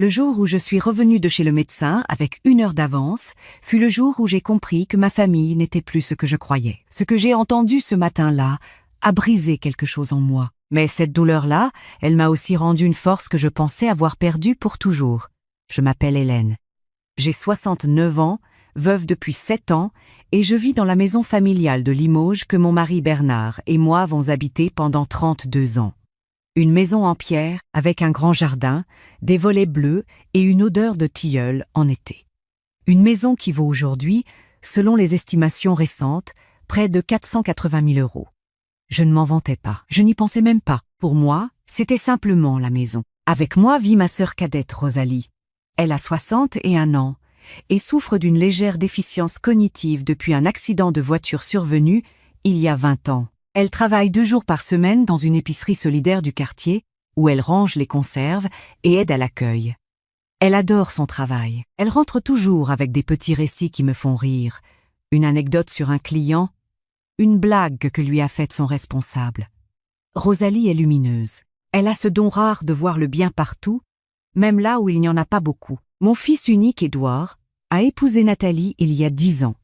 Le jour où je suis revenue de chez le médecin avec 1 heure d'avance fut le jour où j'ai compris que ma famille n'était plus ce que je croyais. Ce que j'ai entendu ce matin-là a brisé quelque chose en moi. Mais cette douleur-là, elle m'a aussi rendu une force que je pensais avoir perdue pour toujours. Je m'appelle Hélène. J'ai 69 ans, veuve depuis 7 ans, et je vis dans la maison familiale de Limoges que mon mari Bernard et moi avons habité pendant 32 ans. Une maison en pierre avec un grand jardin, des volets bleus et une odeur de tilleul en été. Une maison qui vaut aujourd'hui, selon les estimations récentes, près de 480 000 €. Je ne m'en vantais pas, je n'y pensais même pas. Pour moi, c'était simplement la maison. Avec moi vit ma sœur cadette Rosalie. Elle a 61 ans et souffre d'une légère déficience cognitive depuis un accident de voiture survenu il y a 20 ans. Elle travaille 2 jours par semaine dans une épicerie solidaire du quartier où elle range les conserves et aide à l'accueil. Elle adore son travail. Elle rentre toujours avec des petits récits qui me font rire, une anecdote sur un client, une blague que lui a faite son responsable. Rosalie est lumineuse. Elle a ce don rare de voir le bien partout, même là où il n'y en a pas beaucoup. Mon fils unique, Édouard, a épousé Nathalie il y a 10 ans.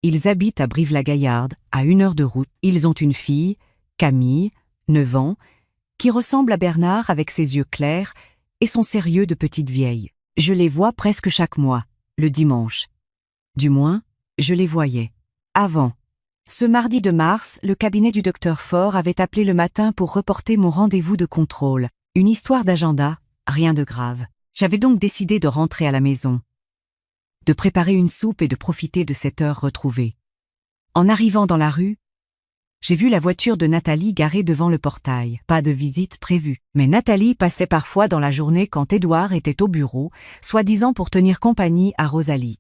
Ils habitent à Brive-la-Gaillarde, à 1 heure de route. Ils ont une fille, Camille, 9 ans, qui ressemble à Bernard avec ses yeux clairs et son sérieux de petite vieille. Je les vois presque chaque mois, le dimanche. Du moins, je les voyais. Avant. Ce mardi de mars, le cabinet du docteur Faure avait appelé le matin pour reporter mon rendez-vous de contrôle. Une histoire d'agenda, rien de grave. J'avais donc décidé de rentrer à la maison, de préparer une soupe et de profiter de cette heure retrouvée. En arrivant dans la rue, j'ai vu la voiture de Nathalie garée devant le portail. Pas de visite prévue. Mais Nathalie passait parfois dans la journée quand Édouard était au bureau, soi-disant pour tenir compagnie à Rosalie.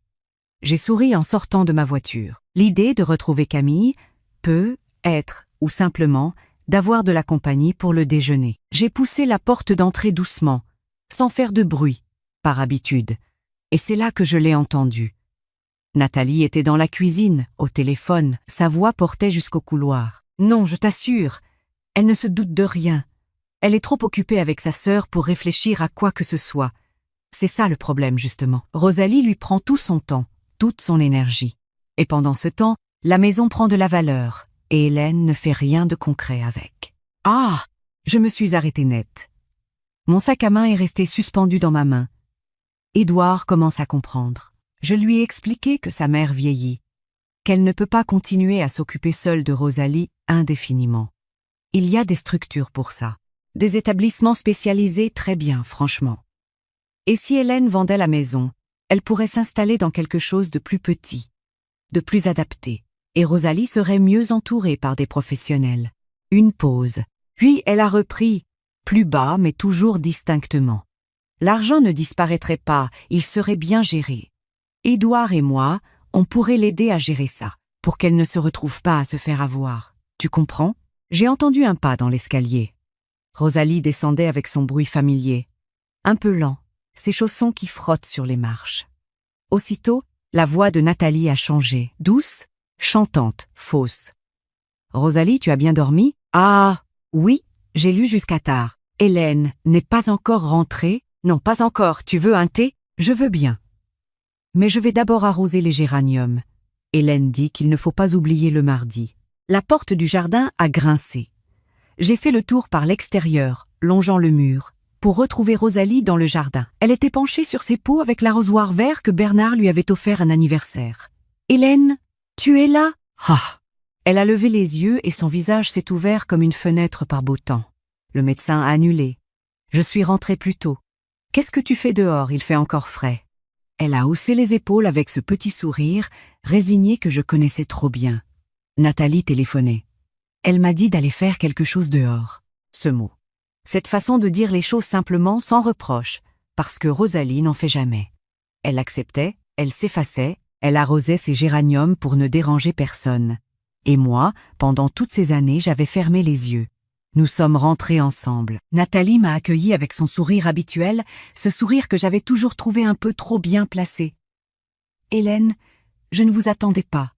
J'ai souri en sortant de ma voiture. L'idée de retrouver Camille peut être, ou simplement, d'avoir de la compagnie pour le déjeuner. J'ai poussé la porte d'entrée doucement, sans faire de bruit, par habitude. Et c'est là que je l'ai entendue. Nathalie était dans la cuisine, au téléphone. Sa voix portait jusqu'au couloir. Non, je t'assure, elle ne se doute de rien. Elle est trop occupée avec sa sœur pour réfléchir à quoi que ce soit. C'est ça le problème, justement. Rosalie lui prend tout son temps, toute son énergie. Et pendant ce temps, la maison prend de la valeur, et Hélène ne fait rien de concret avec. Ah! Je me suis arrêtée net. Mon sac à main est resté suspendu dans ma main. Édouard commence à comprendre. Je lui ai expliqué que sa mère vieillit, qu'elle ne peut pas continuer à s'occuper seule de Rosalie indéfiniment. Il y a des structures pour ça. Des établissements spécialisés très bien, franchement. Et si Hélène vendait la maison, elle pourrait s'installer dans quelque chose de plus petit, de plus adapté, et Rosalie serait mieux entourée par des professionnels. Une pause. Puis elle a repris, plus bas mais toujours distinctement. L'argent ne disparaîtrait pas, il serait bien géré. Édouard et moi, on pourrait l'aider à gérer ça, pour qu'elle ne se retrouve pas à se faire avoir. Tu comprends? J'ai entendu un pas dans l'escalier. Rosalie descendait avec son bruit familier. Un peu lent, ses chaussons qui frottent sur les marches. Aussitôt, la voix de Nathalie a changé, douce, chantante, fausse. « Rosalie, tu as bien dormi? »« Ah, oui, j'ai lu jusqu'à tard. Hélène n'est pas encore rentrée? »« Non, pas encore. Tu veux un thé? »« Je veux bien. » Mais je vais d'abord arroser les géraniums. Hélène dit qu'il ne faut pas oublier le mardi. La porte du jardin a grincé. J'ai fait le tour par l'extérieur, longeant le mur, pour retrouver Rosalie dans le jardin. Elle était penchée sur ses pots avec l'arrosoir vert que Bernard lui avait offert un anniversaire. « Hélène, tu es là ?»« Ah !» Elle a levé les yeux et son visage s'est ouvert comme une fenêtre par beau temps. Le médecin a annulé. Je suis rentrée plus tôt. « Qu'est-ce que tu fais dehors? Il fait encore frais. » Elle a haussé les épaules avec ce petit sourire, résigné que je connaissais trop bien. Nathalie téléphonait. Elle m'a dit d'aller faire quelque chose dehors. Ce mot. Cette façon de dire les choses simplement, sans reproche, parce que Rosalie n'en fait jamais. Elle acceptait, elle s'effaçait, elle arrosait ses géraniums pour ne déranger personne. Et moi, pendant toutes ces années, j'avais fermé les yeux. Nous sommes rentrés ensemble. Nathalie m'a accueilli avec son sourire habituel, ce sourire que j'avais toujours trouvé un peu trop bien placé. « Hélène, je ne vous attendais pas.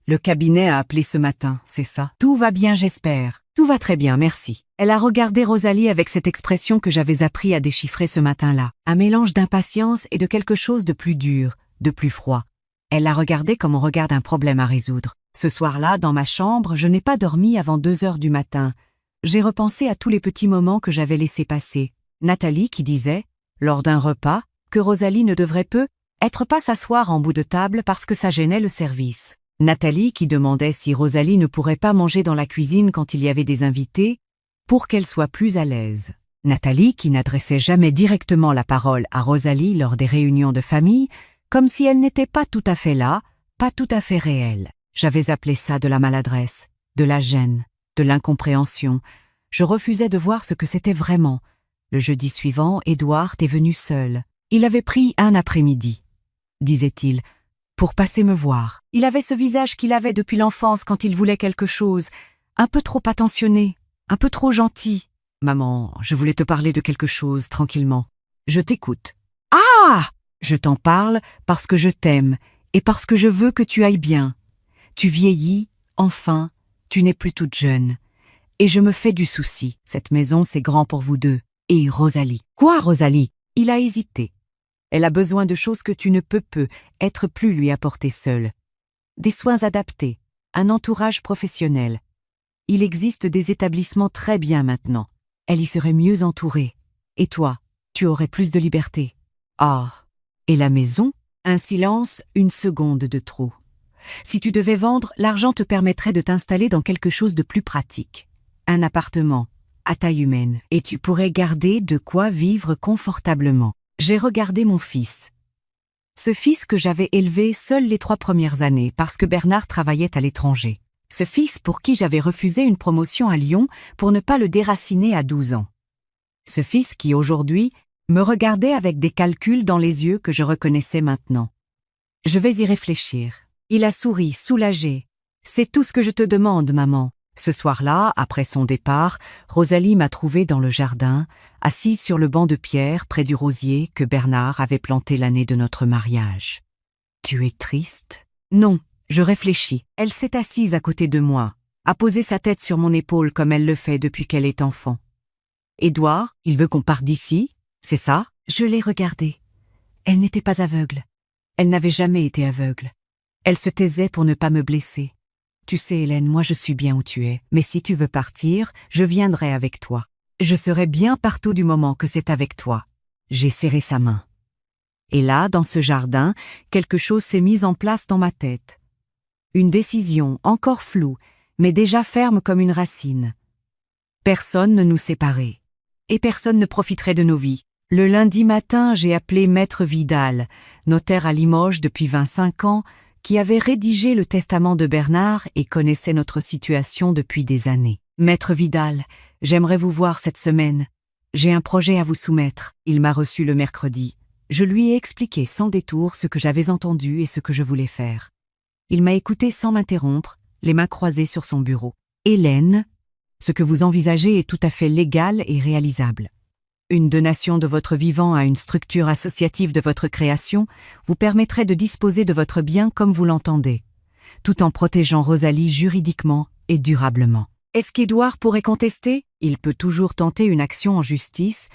Le cabinet a appelé ce matin, c'est ça? Tout va bien, j'espère. » Tout va très bien, merci. Elle a regardé Rosalie avec cette expression que j'avais appris à déchiffrer ce matin-là. Un mélange d'impatience et de quelque chose de plus dur, de plus froid. Elle l'a regardé comme on regarde un problème à résoudre. Ce soir-là, dans ma chambre, je n'ai pas dormi avant 2 heures du matin. J'ai repensé à tous les petits moments que j'avais laissés passer. Nathalie qui disait, lors d'un repas, que Rosalie ne devrait être pas s'asseoir en bout de table parce que ça gênait le service. Nathalie qui demandait si Rosalie ne pourrait pas manger dans la cuisine quand il y avait des invités, pour qu'elle soit plus à l'aise. Nathalie qui n'adressait jamais directement la parole à Rosalie lors des réunions de famille, comme si elle n'était pas tout à fait là, pas tout à fait réelle. J'avais appelé ça de la maladresse, de la gêne, de l'incompréhension. Je refusais de voir ce que c'était vraiment. Le jeudi suivant, Édouard est venu seul. Il avait pris un après-midi, disait-il, pour passer me voir. Il avait ce visage qu'il avait depuis l'enfance quand il voulait quelque chose, un peu trop attentionné, un peu trop gentil. « Maman, je voulais te parler de quelque chose, tranquillement. Je t'écoute. »« Ah ! Je t'en parle parce que je t'aime et parce que je veux que tu ailles bien. Tu vieillis, enfin, tu n'es plus toute jeune. Et je me fais du souci. Cette maison, c'est grand pour vous deux. Et Rosalie. »« Quoi, Rosalie ?» Il a hésité. Elle a besoin de choses que tu ne peux être plus lui apporter seule. Des soins adaptés, un entourage professionnel. Il existe des établissements très bien maintenant. Elle y serait mieux entourée. Et toi, tu aurais plus de liberté. Ah, et la maison? Un silence, une seconde de trop. Si tu devais vendre, l'argent te permettrait de t'installer dans quelque chose de plus pratique. Un appartement, à taille humaine, et tu pourrais garder de quoi vivre confortablement. J'ai regardé mon fils. Ce fils que j'avais élevé seul les 3 premières années parce que Bernard travaillait à l'étranger. Ce fils pour qui j'avais refusé une promotion à Lyon pour ne pas le déraciner à 12 ans. Ce fils qui, aujourd'hui, me regardait avec des calculs dans les yeux que je reconnaissais maintenant. Je vais y réfléchir. Il a souri, soulagé. C'est tout ce que je te demande, maman. Ce soir-là, après son départ, Rosalie m'a trouvée dans le jardin, assise sur le banc de pierre près du rosier que Bernard avait planté l'année de notre mariage. « Tu es triste ?» ?»« Non, je réfléchis. » Elle s'est assise à côté de moi, a posé sa tête sur mon épaule comme elle le fait depuis qu'elle est enfant. « Édouard, il veut qu'on parte d'ici, c'est ça ?» Je l'ai regardée. Elle n'était pas aveugle. Elle n'avait jamais été aveugle. Elle se taisait pour ne pas me blesser. « Tu sais, Hélène, moi je suis bien où tu es, mais si tu veux partir, je viendrai avec toi. Je serai bien partout du moment que c'est avec toi. » J'ai serré sa main. Et là, dans ce jardin, quelque chose s'est mis en place dans ma tête. Une décision, encore floue, mais déjà ferme comme une racine. Personne ne nous séparait. Et personne ne profiterait de nos vies. Le lundi matin, j'ai appelé Maître Vidal, notaire à Limoges depuis 25 ans, qui avait rédigé le testament de Bernard et connaissait notre situation depuis des années. « Maître Vidal, j'aimerais vous voir cette semaine. J'ai un projet à vous soumettre. » Il m'a reçu le mercredi. Je lui ai expliqué sans détour ce que j'avais entendu et ce que je voulais faire. Il m'a écouté sans m'interrompre, les mains croisées sur son bureau. « Hélène, ce que vous envisagez est tout à fait légal et réalisable. Une donation de votre vivant à une structure associative de votre création vous permettrait de disposer de votre bien comme vous l'entendez, tout en protégeant Rosalie juridiquement et durablement. Est-ce qu'Édouard pourrait contester? Il peut toujours tenter une action en justice,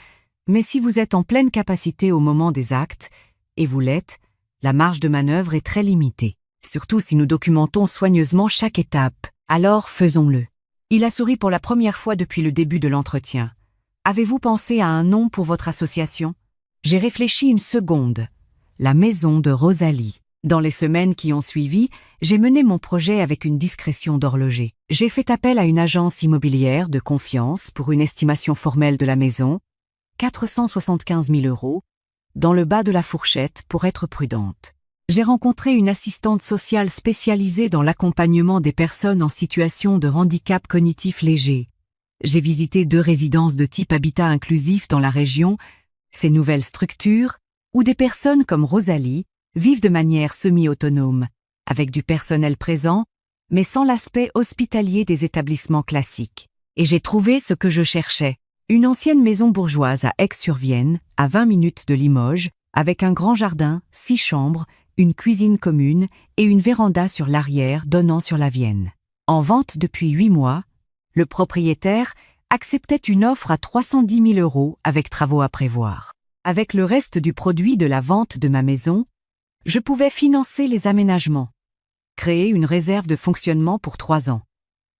mais si vous êtes en pleine capacité au moment des actes, et vous l'êtes, la marge de manœuvre est très limitée. Surtout si nous documentons soigneusement chaque étape. Alors faisons-le. » Il a souri pour la première fois depuis le début de l'entretien. Avez-vous pensé à un nom pour votre association? J'ai réfléchi une seconde. La maison de Rosalie. Dans les semaines qui ont suivi, j'ai mené mon projet avec une discrétion d'horloger. J'ai fait appel à une agence immobilière de confiance pour une estimation formelle de la maison, 475 000 €, dans le bas de la fourchette pour être prudente. J'ai rencontré une assistante sociale spécialisée dans l'accompagnement des personnes en situation de handicap cognitif léger. J'ai visité 2 résidences de type habitat inclusif dans la région, ces nouvelles structures, où des personnes comme Rosalie vivent de manière semi-autonome, avec du personnel présent, mais sans l'aspect hospitalier des établissements classiques. Et j'ai trouvé ce que je cherchais, une ancienne maison bourgeoise à Aix-sur-Vienne, à 20 minutes de Limoges, avec un grand jardin, 6 chambres, une cuisine commune et une véranda sur l'arrière donnant sur la Vienne. En vente depuis 8 mois, Le propriétaire acceptait une offre à 310 000 € avec travaux à prévoir. Avec le reste du produit de la vente de ma maison, je pouvais financer les aménagements, créer une réserve de fonctionnement pour 3 ans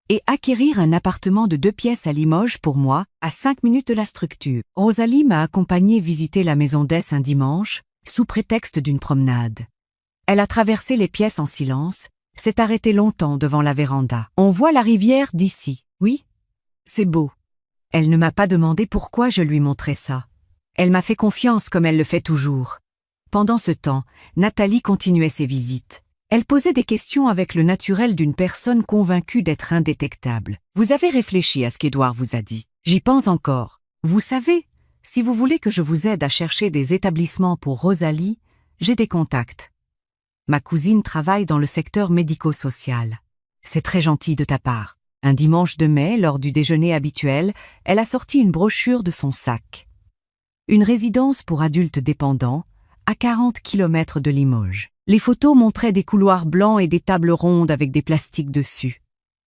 et acquérir un appartement de 2 pièces à Limoges pour moi, à 5 minutes de la structure. Rosalie m'a accompagnée visiter la maison d'Es un dimanche, sous prétexte d'une promenade. Elle a traversé les pièces en silence, s'est arrêtée longtemps devant la véranda. On voit la rivière d'ici. Oui, c'est beau. Elle ne m'a pas demandé pourquoi je lui montrais ça. Elle m'a fait confiance comme elle le fait toujours. Pendant ce temps, Nathalie continuait ses visites. Elle posait des questions avec le naturel d'une personne convaincue d'être indétectable. Vous avez réfléchi à ce qu'Édouard vous a dit. J'y pense encore. Vous savez, si vous voulez que je vous aide à chercher des établissements pour Rosalie, j'ai des contacts. Ma cousine travaille dans le secteur médico-social. C'est très gentil de ta part. Un dimanche de mai, lors du déjeuner habituel, elle a sorti une brochure de son sac. Une résidence pour adultes dépendants, à 40 km de Limoges. Les photos montraient des couloirs blancs et des tables rondes avec des plastiques dessus.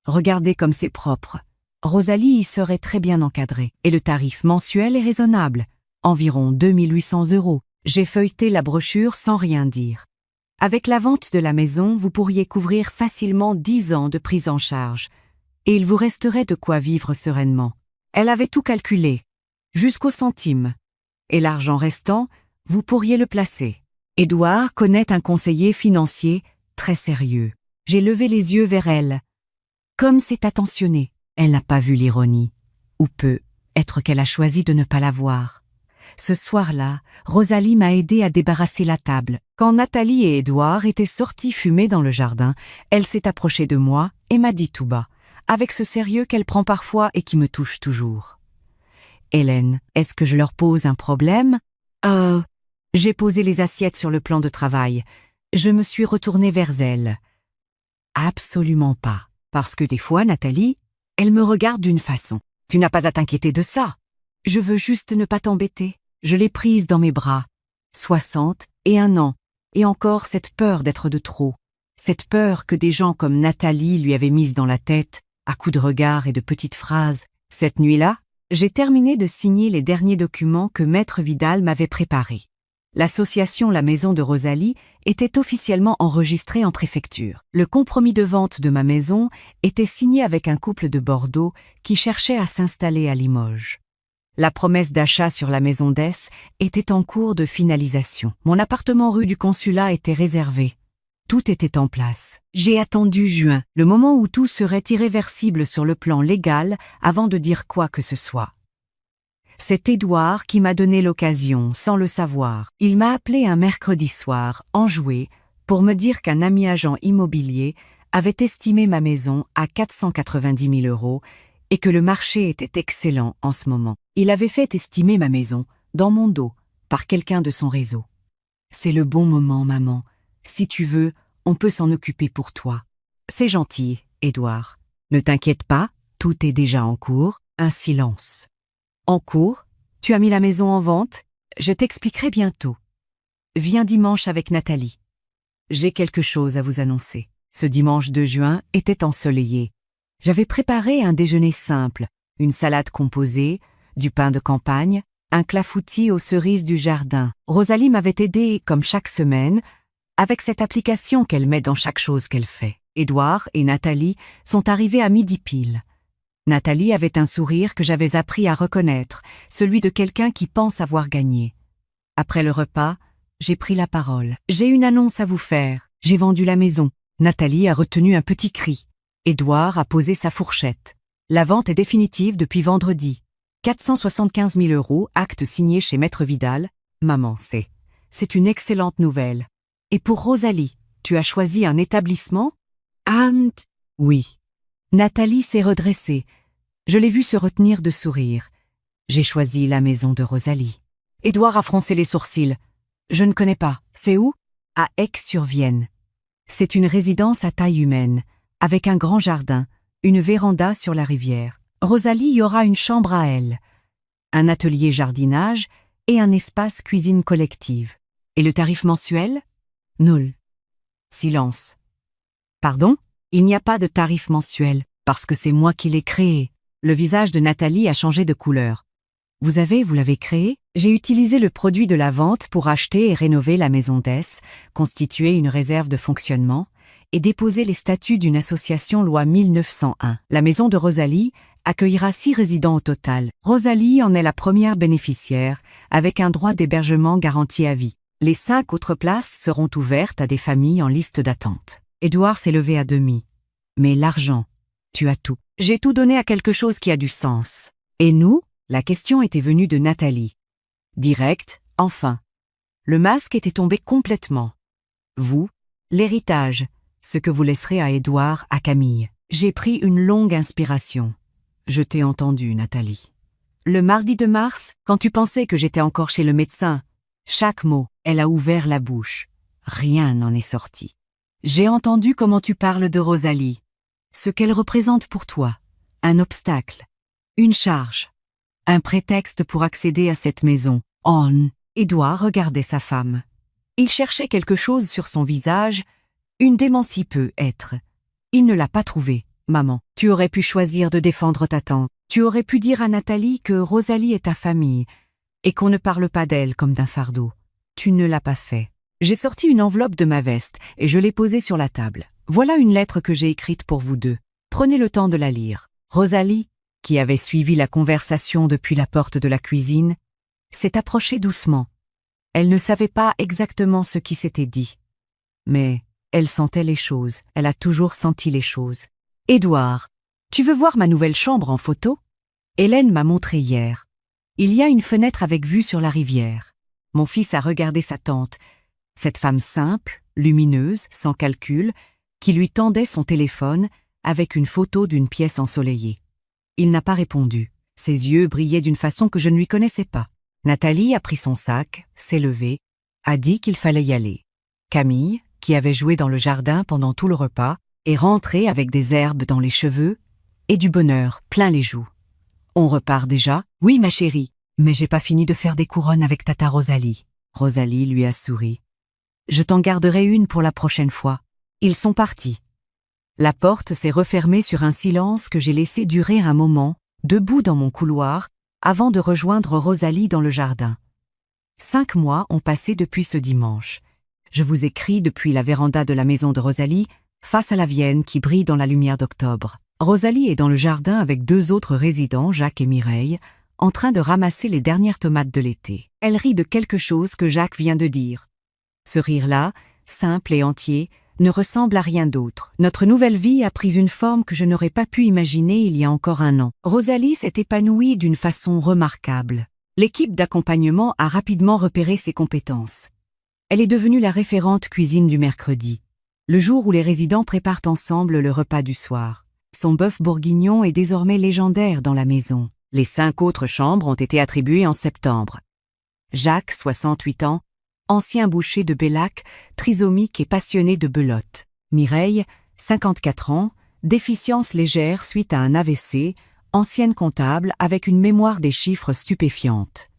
Regardez comme c'est propre. Rosalie y serait très bien encadrée. Et le tarif mensuel est raisonnable, environ 2 800 €. J'ai feuilleté la brochure sans rien dire. Avec la vente de la maison, vous pourriez couvrir facilement 10 ans de prise en charge, et il vous resterait de quoi vivre sereinement. Elle avait tout calculé, jusqu'au centime. Et l'argent restant, vous pourriez le placer. Édouard connaît un conseiller financier très sérieux. J'ai levé les yeux vers elle. Comme c'est attentionné, elle n'a pas vu l'ironie. Ou peut être qu'elle a choisi de ne pas la voir. Ce soir-là, Rosalie m'a aidé à débarrasser la table. Quand Nathalie et Édouard étaient sortis fumer dans le jardin, elle s'est approchée de moi et m'a dit tout bas, avec ce sérieux qu'elle prend parfois et qui me touche toujours. « Hélène, est-ce que je leur pose un problème ?»« J'ai posé les assiettes sur le plan de travail. Je me suis retournée vers elle. « Absolument pas. Parce que des fois, Nathalie, elle me regarde d'une façon. Tu n'as pas à t'inquiéter de ça. Je veux juste ne pas t'embêter. Je l'ai prise dans mes bras. 60 et 1 an. Et encore cette peur d'être de trop. Cette peur que des gens comme Nathalie lui avaient mise dans la tête, à coups de regards et de petites phrases. Cette nuit-là, j'ai terminé de signer les derniers documents que Maître Vidal m'avait préparés. L'association La Maison de Rosalie était officiellement enregistrée en préfecture. Le compromis de vente de ma maison était signé avec un couple de Bordeaux qui cherchait à s'installer à Limoges. La promesse d'achat sur la maison d'Es était en cours de finalisation. Mon appartement rue du Consulat était réservé. Tout était en place. J'ai attendu juin, le moment où tout serait irréversible sur le plan légal avant de dire quoi que ce soit. C'est Édouard qui m'a donné l'occasion, sans le savoir. Il m'a appelé un mercredi soir, enjoué, pour me dire qu'un ami agent immobilier avait estimé ma maison à 490 000 € et que le marché était excellent en ce moment. Il avait fait estimer ma maison, dans mon dos, par quelqu'un de son réseau. C'est le bon moment, maman. Si tu veux, on peut s'en occuper pour toi. C'est gentil, Édouard. Ne t'inquiète pas, tout est déjà en cours. Un silence. En cours, tu as mis la maison en vente, je t'expliquerai bientôt. Viens dimanche avec Nathalie. J'ai quelque chose à vous annoncer. Ce dimanche 2 juin était ensoleillé. J'avais préparé un déjeuner simple, une salade composée, du pain de campagne, un clafoutis aux cerises du jardin. Rosalie m'avait aidé, comme chaque semaine, avec cette application qu'elle met dans chaque chose qu'elle fait. Édouard et Nathalie sont arrivés à midi pile. Nathalie avait un sourire que j'avais appris à reconnaître, celui de quelqu'un qui pense avoir gagné. Après le repas, j'ai pris la parole. J'ai une annonce à vous faire. J'ai vendu la maison. Nathalie a retenu un petit cri. Édouard a posé sa fourchette. La vente est définitive depuis vendredi. 475 000 €, acte signé chez Maître Vidal. Maman, c'est une excellente nouvelle. Et pour Rosalie, tu as choisi un établissement ? Oui. Nathalie s'est redressée. Je l'ai vue se retenir de sourire. J'ai choisi la maison de Rosalie. Édouard a froncé les sourcils. Je ne connais pas. C'est où ? À Aix-sur-Vienne. C'est une résidence à taille humaine, avec un grand jardin, une véranda sur la rivière. Rosalie y aura une chambre à elle, un atelier jardinage et un espace cuisine collective. Et le tarif mensuel ? Nul. Silence. Pardon ? Il n'y a pas de tarif mensuel, parce que c'est moi qui l'ai créé. Le visage de Nathalie a changé de couleur. Vous l'avez créé? J'ai utilisé le produit de la vente pour acheter et rénover la maison d'Es, constituer une réserve de fonctionnement et déposer les statuts d'une association loi 1901. La maison de Rosalie accueillera 6 résidents au total. Rosalie en est la première bénéficiaire, avec un droit d'hébergement garanti à vie. Les 5 autres places seront ouvertes à des familles en liste d'attente. Édouard s'est levé à demi. Mais l'argent, tu as tout. J'ai tout donné à quelque chose qui a du sens. Et nous? La question était venue de Nathalie. Direct, enfin. Le masque était tombé complètement. Vous, l'héritage, ce que vous laisserez à Édouard, à Camille. J'ai pris une longue inspiration. Je t'ai entendu, Nathalie. Le mardi de mars, quand tu pensais que j'étais encore chez le médecin, chaque mot, elle a ouvert la bouche. Rien n'en est sorti. J'ai entendu comment tu parles de Rosalie. Ce qu'elle représente pour toi. Un obstacle. Une charge. Un prétexte pour accéder à cette maison. Édouard regardait sa femme. Il cherchait quelque chose sur son visage, une démence y peut être. Il ne l'a pas trouvée, maman. Tu aurais pu choisir de défendre ta tante. Tu aurais pu dire à Nathalie que Rosalie est ta famille et qu'on ne parle pas d'elle comme d'un fardeau. Tu ne l'as pas fait. J'ai sorti une enveloppe de ma veste et je l'ai posée sur la table. Voilà une lettre que j'ai écrite pour vous deux. Prenez le temps de la lire. Rosalie, qui avait suivi la conversation depuis la porte de la cuisine, s'est approchée doucement. Elle ne savait pas exactement ce qui s'était dit. Mais elle sentait les choses, elle a toujours senti les choses. « Édouard, tu veux voir ma nouvelle chambre en photo? Hélène m'a montré hier. Il y a une fenêtre avec vue sur la rivière. » Mon fils a regardé sa tante, cette femme simple, lumineuse, sans calcul, qui lui tendait son téléphone avec une photo d'une pièce ensoleillée. Il n'a pas répondu. Ses yeux brillaient d'une façon que je ne lui connaissais pas. Nathalie a pris son sac, s'est levée, a dit qu'il fallait y aller. Camille, qui avait joué dans le jardin pendant tout le repas, est rentrée avec des herbes dans les cheveux et du bonheur plein les joues. On repart déjà? Oui, ma chérie, mais j'ai pas fini de faire des couronnes avec tata Rosalie. Rosalie lui a souri. Je t'en garderai une pour la prochaine fois. Ils sont partis. La porte s'est refermée sur un silence que j'ai laissé durer un moment, debout dans mon couloir, avant de rejoindre Rosalie dans le jardin. 5 mois ont passé depuis ce dimanche. Je vous écris depuis la véranda de la maison de Rosalie, face à la Vienne qui brille dans la lumière d'octobre. Rosalie est dans le jardin avec 2 autres résidents, Jacques et Mireille, en train de ramasser les dernières tomates de l'été. Elle rit de quelque chose que Jacques vient de dire. Ce rire-là, simple et entier, ne ressemble à rien d'autre. Notre nouvelle vie a pris une forme que je n'aurais pas pu imaginer il y a encore un an. Rosalie s'est épanouie d'une façon remarquable. L'équipe d'accompagnement a rapidement repéré ses compétences. Elle est devenue la référente cuisine du mercredi, le jour où les résidents préparent ensemble le repas du soir. Son bœuf bourguignon est désormais légendaire dans la maison. Les 5 autres chambres ont été attribuées en septembre. Jacques, 68 ans, ancien boucher de Bellac, trisomique et passionné de belote. Mireille, 54 ans, déficience légère suite à un AVC, ancienne comptable avec une mémoire des chiffres stupéfiante.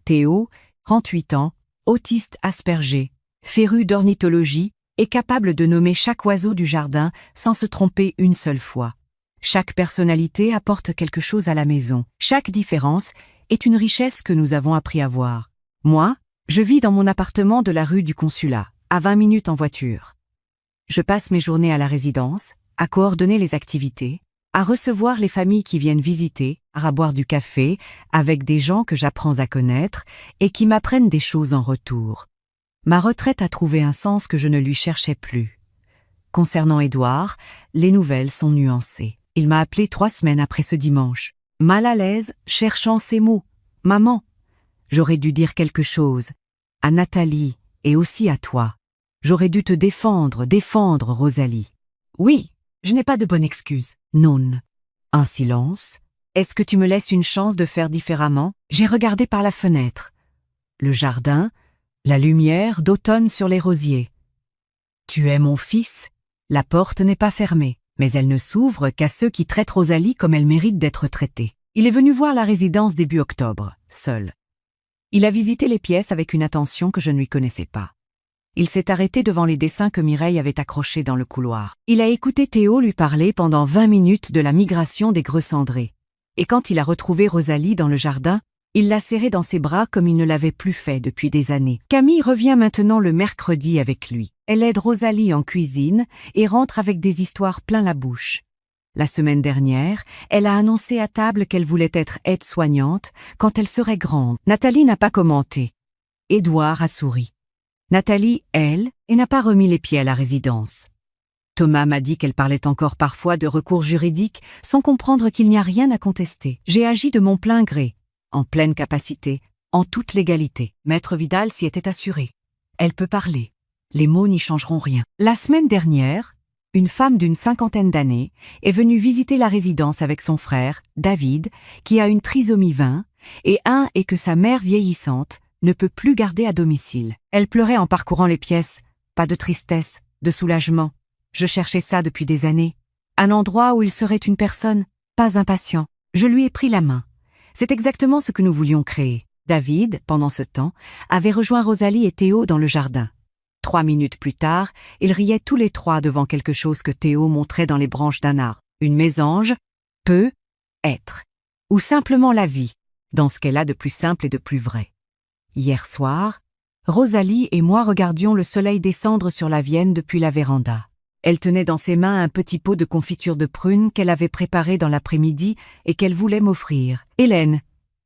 Théo, 38 ans, autiste Asperger, féru d'ornithologie et capable de nommer chaque oiseau du jardin sans se tromper une seule fois. Chaque personnalité apporte quelque chose à la maison. Chaque différence est une richesse que nous avons appris à voir. Moi, je vis dans mon appartement de la rue du Consulat, à 20 minutes en voiture. Je passe mes journées à la résidence, à coordonner les activités, à recevoir les familles qui viennent visiter, à boire du café avec des gens que j'apprends à connaître et qui m'apprennent des choses en retour. Ma retraite a trouvé un sens que je ne lui cherchais plus. Concernant Édouard, les nouvelles sont nuancées. Il m'a appelé 3 semaines après ce dimanche, mal à l'aise, cherchant ces mots. « Maman !» J'aurais dû dire quelque chose, à Nathalie et aussi à toi. J'aurais dû te défendre, Rosalie. Oui, je n'ai pas de bonne excuse. Non. Un silence. Est-ce que tu me laisses une chance de faire différemment? J'ai regardé par la fenêtre. Le jardin, la lumière d'automne sur les rosiers. Tu es mon fils? La porte n'est pas fermée, mais elle ne s'ouvre qu'à ceux qui traitent Rosalie comme elle mérite d'être traitée. Il est venu voir la résidence début octobre, seul. Il a visité les pièces avec une attention que je ne lui connaissais pas. Il s'est arrêté devant les dessins que Mireille avait accrochés dans le couloir. Il a écouté Théo lui parler pendant 20 minutes de la migration des greux cendrés. Et quand il a retrouvé Rosalie dans le jardin, il l'a serrée dans ses bras comme il ne l'avait plus fait depuis des années. Camille revient maintenant le mercredi avec lui. Elle aide Rosalie en cuisine et rentre avec des histoires plein la bouche. La semaine dernière, elle a annoncé à table qu'elle voulait être aide-soignante quand elle serait grande. Nathalie n'a pas commenté. Édouard a souri. Nathalie, elle, n'a pas remis les pieds à la résidence. Thomas m'a dit qu'elle parlait encore parfois de recours juridiques sans comprendre qu'il n'y a rien à contester. J'ai agi de mon plein gré, en pleine capacité, en toute légalité. Maître Vidal s'y était assuré. Elle peut parler. Les mots n'y changeront rien. La semaine dernière, une femme d'une 50aine d'années est venue visiter la résidence avec son frère, David, qui a une trisomie 20, et que sa mère vieillissante ne peut plus garder à domicile. Elle pleurait en parcourant les pièces. Pas de tristesse, de soulagement. Je cherchais ça depuis des années. Un endroit où il serait une personne, pas impatient. Je lui ai pris la main. C'est exactement ce que nous voulions créer. David, pendant ce temps, avait rejoint Rosalie et Théo dans le jardin. 3 minutes plus tard, ils riaient tous les trois devant quelque chose que Théo montrait dans les branches d'un arbre. Une mésange peut être, ou simplement la vie, dans ce qu'elle a de plus simple et de plus vrai. Hier soir, Rosalie et moi regardions le soleil descendre sur la Vienne depuis la véranda. Elle tenait dans ses mains un petit pot de confiture de prunes qu'elle avait préparé dans l'après-midi et qu'elle voulait m'offrir. « Hélène,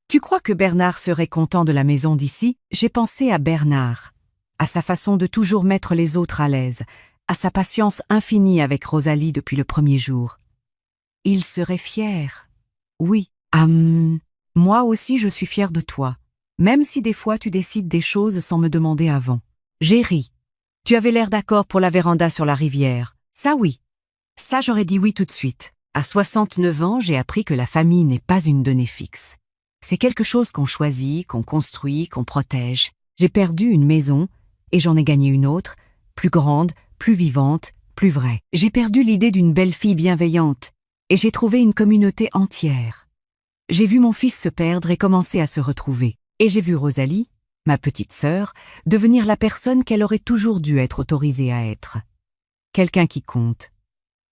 tu crois que Bernard serait content de la maison d'ici ?» J'ai pensé à Bernard, à sa façon de toujours mettre les autres à l'aise, à sa patience infinie avec Rosalie depuis le premier jour. Il serait fier. Oui. Moi aussi je suis fière de toi, même si des fois tu décides des choses sans me demander avant. J'ai ri. Tu avais l'air d'accord pour la véranda sur la rivière. Ça oui. Ça j'aurais dit oui tout de suite. À 69 ans, j'ai appris que la famille n'est pas une donnée fixe. C'est quelque chose qu'on choisit, qu'on construit, qu'on protège. J'ai perdu une maison et j'en ai gagné une autre, plus grande, plus vivante, plus vraie. J'ai perdu l'idée d'une belle fille bienveillante et j'ai trouvé une communauté entière. J'ai vu mon fils se perdre et commencer à se retrouver. Et j'ai vu Rosalie, ma petite sœur, devenir la personne qu'elle aurait toujours dû être autorisée à être. Quelqu'un qui compte,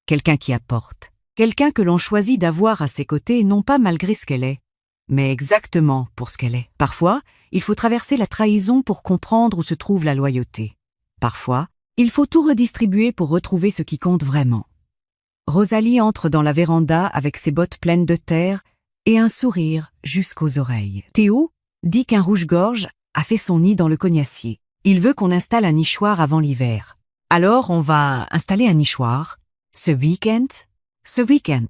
quelqu'un qui apporte, quelqu'un que l'on choisit d'avoir à ses côtés non pas malgré ce qu'elle est, mais exactement pour ce qu'elle est. Parfois, il faut traverser la trahison pour comprendre où se trouve la loyauté. Parfois, il faut tout redistribuer pour retrouver ce qui compte vraiment. Rosalie entre dans la véranda avec ses bottes pleines de terre et un sourire jusqu'aux oreilles. Théo dit qu'un rouge-gorge a fait son nid dans le cognacier. Il veut qu'on installe un nichoir avant l'hiver. Alors on va installer un nichoir. Ce week-end,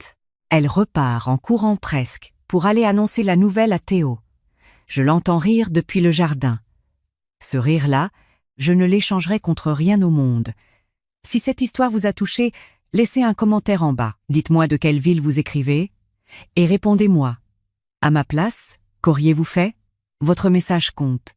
elle repart en courant presque pour aller annoncer la nouvelle à Théo. Je l'entends rire depuis le jardin. Ce rire-là, je ne l'échangerai contre rien au monde. Si cette histoire vous a touché, laissez un commentaire en bas. Dites-moi de quelle ville vous écrivez et répondez-moi. À ma place, qu'auriez-vous fait ? Votre message compte.